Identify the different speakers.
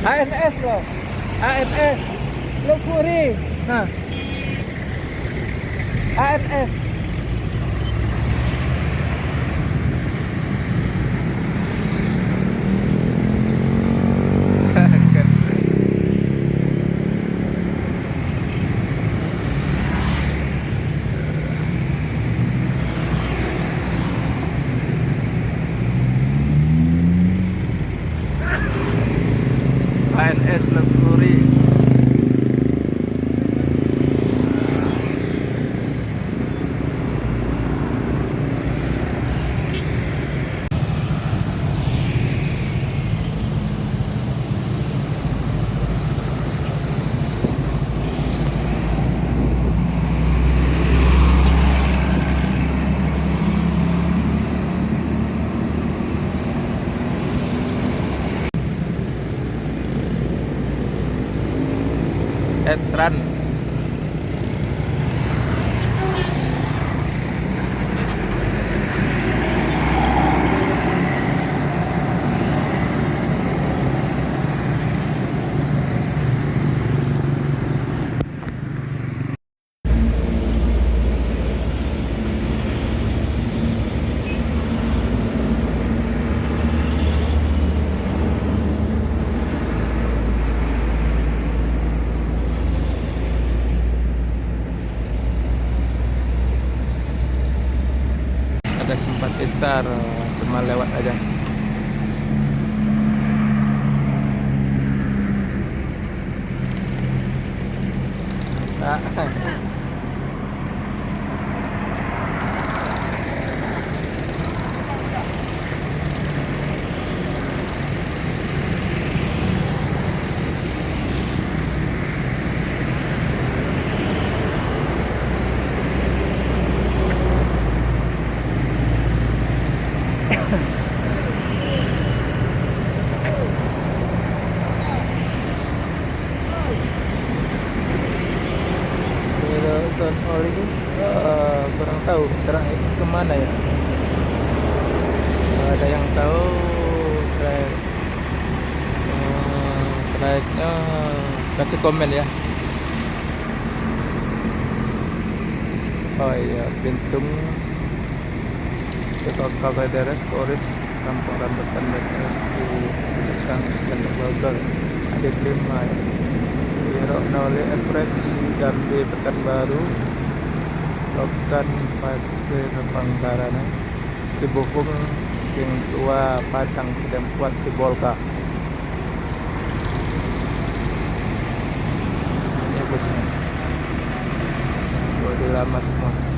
Speaker 1: ANS loh. ANS. Luxury. Nah, ANS. ANS Luxury. Etran. Ada sempat istar, cuma lewat aja. Ah. Sound all ini kurang tahu sekarang kemana ya. Ada yang tahu tracknya kasih komen ya. Oh iya, Bintung ke Kavadaras Forest Kampung Rambutan Bekasi Kang Global ada 5 ya. Irok Nolly Express Jambi Pekanbaru Lokan Pasir Pangkarana Sibukung King Tua Padang sedang kuat Sibolga. Ini busnya udah lama semua.